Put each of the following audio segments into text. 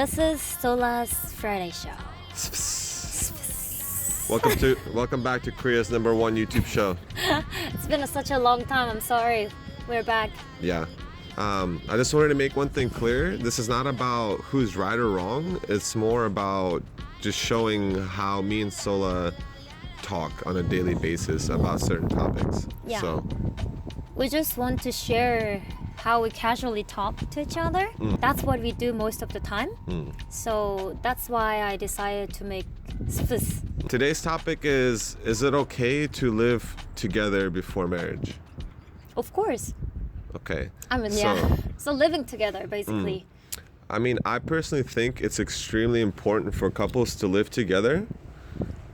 This is Sola's Friday show. Welcome back to Korea's #1 YouTube show. It's been such a long time. I'm sorry. We're back. Yeah. I just wanted to make one thing clear. This is not about who's right or wrong. It's more about just showing how me and Sola talk on a daily basis about certain topics. Yeah. So We just want to share how we casually talk to each other. That's what we do most of the time. So that's why I decided to make SFS. today's topic is it okay to live together before marriage? Of course. Okay. I mean, yeah. So living together, basically. I mean, I personally think it's extremely important for couples to live together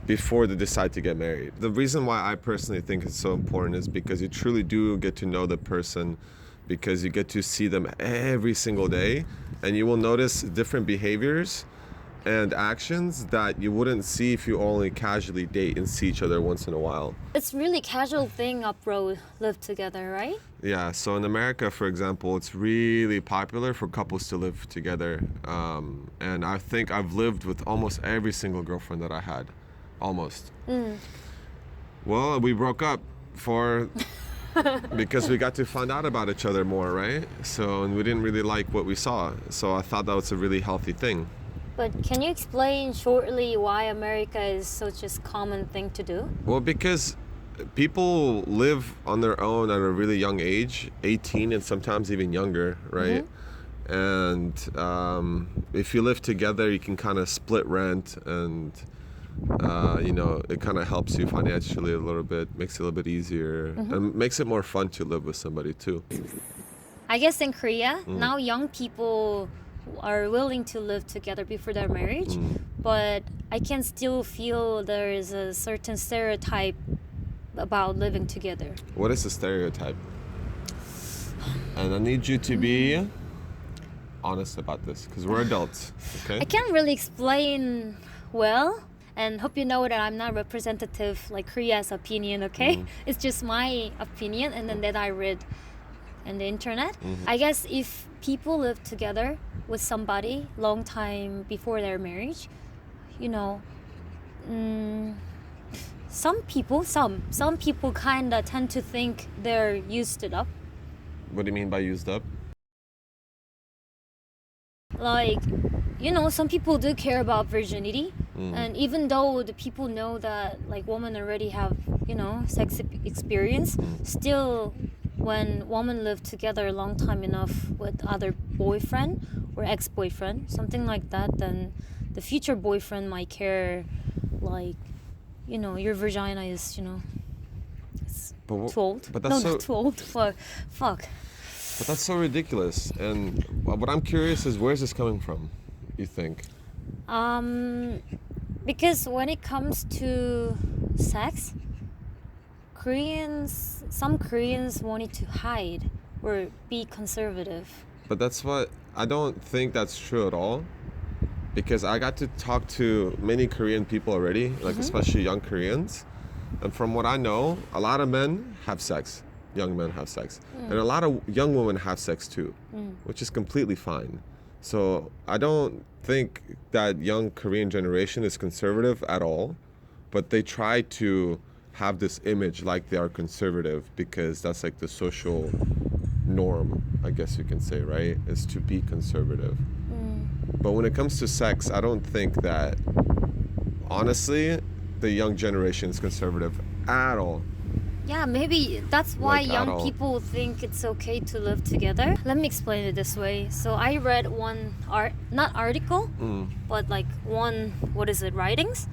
before they decide to get married. The reason why I personally think it's so important is because you truly do get to know the person, because you get to see them every single day, and you will notice different behaviors and actions that you wouldn't see if you only casually date and see each other once in a while. It's really casual thing abroad, live together, right? Yeah, so in America, for example, it's really popular for couples to live together. And I think I've lived with almost every single girlfriend that I had. Almost. Well, we broke up because we got to find out about each other more, right? So, and we didn't really like what we saw. So I thought that was a really healthy thing. But can you explain shortly why America is such a common thing to do? Well, because people live on their own at a really young age, 18 and sometimes even younger, right? And if you live together, you can kind of split rent, and it kind of helps you financially a little bit, makes it a little bit easier, and makes it more fun to live with somebody too. I guess in Korea, now young people are willing to live together before their marriage, but I can still feel there is a certain stereotype about living together. What is the stereotype? And I need you to be honest about this, because we're adults, okay? I can't really explain well, and hope you know that I'm not representative like Korea's opinion, okay? It's just my opinion, and then that I read on the internet. I guess if people live together with somebody long time before their marriage, some people kind of tend to think they're used it up. What do you mean by used up? Like, some people do care about virginity, and even though the people know that like women already have sex experience, still when women live together a long time enough with other boyfriend or ex-boyfriend, something like that, then the future boyfriend might care, like, your vagina is, it's too old. But that's not too old. Fuck. But that's so ridiculous. And what I'm curious is, where's this coming from, you think? Because when it comes to sex, some Koreans wanted to hide or be conservative. But that's what I don't think that's true at all, because I got to talk to many Korean people already, like especially young Koreans, and from what I know, a lot of men have sex, young men have sex, and a lot of young women have sex too, which is completely fine. So I don't think that young Korean generation is conservative at all, but they try to have this image like they are conservative because that's like the social norm, I guess you can say, right? Is to be conservative. But when it comes to sex, I don't think that, honestly, the young generation is conservative at all. Yeah, maybe that's why Like, at young all. people think it's okay to live together. Let me explain it this way. So I read one not article, but like one, writings,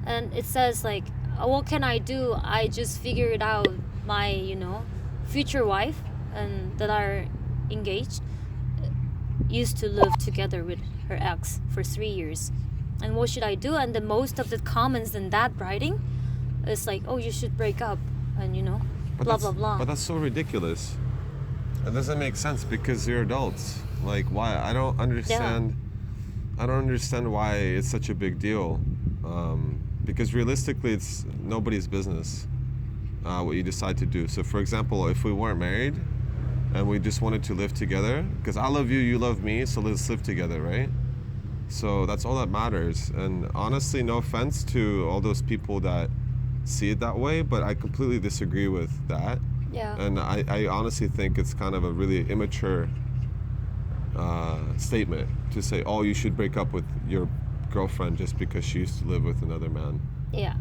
and it says like, what can I do? I just figured out my, future wife and that are engaged used to live together with her ex for 3 years. And what should I do? And the most of the comments in that writing is like, oh, you should break up, and blah blah blah. But that's so ridiculous. It doesn't make sense because you're adults. Like, why? I don't understand. I don't understand why it's such a big deal. Because realistically, it's nobody's business what you decide to do. So, for example, if we weren't married and we just wanted to live together, because I love you, you love me, so let's live together, right? So that's all that matters. And honestly, no offense to all those people that see it that way, but I completely disagree with that. Yeah. And I honestly think it's kind of a really immature statement to say, oh, you should break up with your girlfriend just because she used to live with another man. Yeah.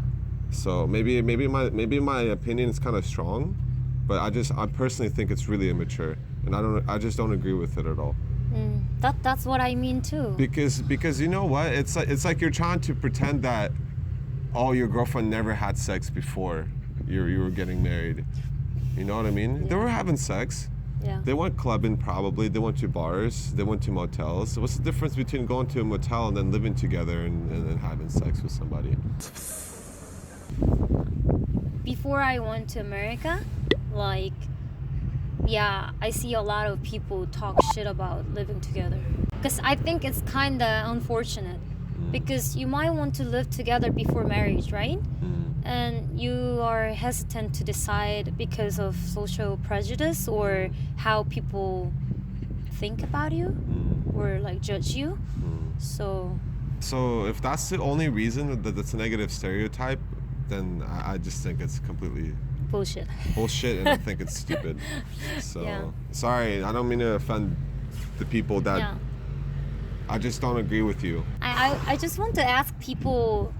So maybe my opinion is kind of strong, but I personally think it's really immature, and I just don't agree with it at all. That's what I mean too. Because you know what? It's like you're trying to pretend that, oh, your girlfriend never had sex before you were getting married. You know what I mean? They were having sex. Yeah. They went clubbing probably. They went to bars. They went to motels. What's the difference between going to a motel and then living together and having sex with somebody? Before I went to America, like, yeah, I see a lot of people talk shit about living together. Because I think it's kind of unfortunate. Because you might want to live together before marriage, right? And you are hesitant to decide because of social prejudice or how people think about you or like judge you. So if that's the only reason that that's a negative stereotype, then I just think it's completely bullshit. And I think it's stupid. So Yeah. sorry, I don't mean to offend the people that Yeah. I just don't agree with you. I just want to ask people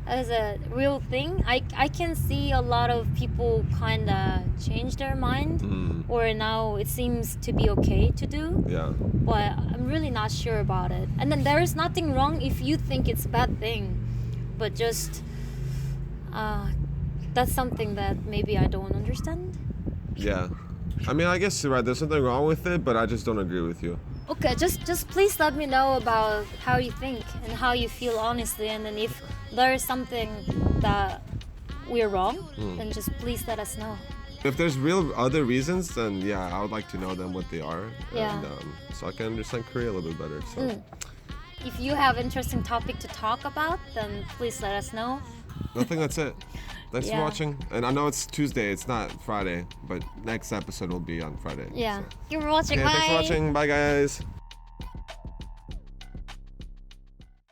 as a real thing. I can see a lot of people kind of change their mind, or now it seems to be okay to do. Yeah. But I'm really not sure about it. And then there is nothing wrong if you think it's a bad thing, but just that's something that maybe I don't understand. Yeah. I mean, I guess you're right. There's something wrong with it, but I just don't agree with you. Okay, just please let me know about how you think and how you feel honestly, and then if there is something that we're wrong, then just please let us know. If there's real other reasons, then yeah, I would like to know them what they are, Yeah. and so I can understand Korea a little bit better. So If you have interesting topic to talk about, then please let us know. I think that's it. Thanks for Yeah. watching. And I know it's Tuesday, it's not Friday, but next episode will be on Friday. Yeah. So. Thank you for watching. Okay, Bye. thanks for watching. Bye, guys.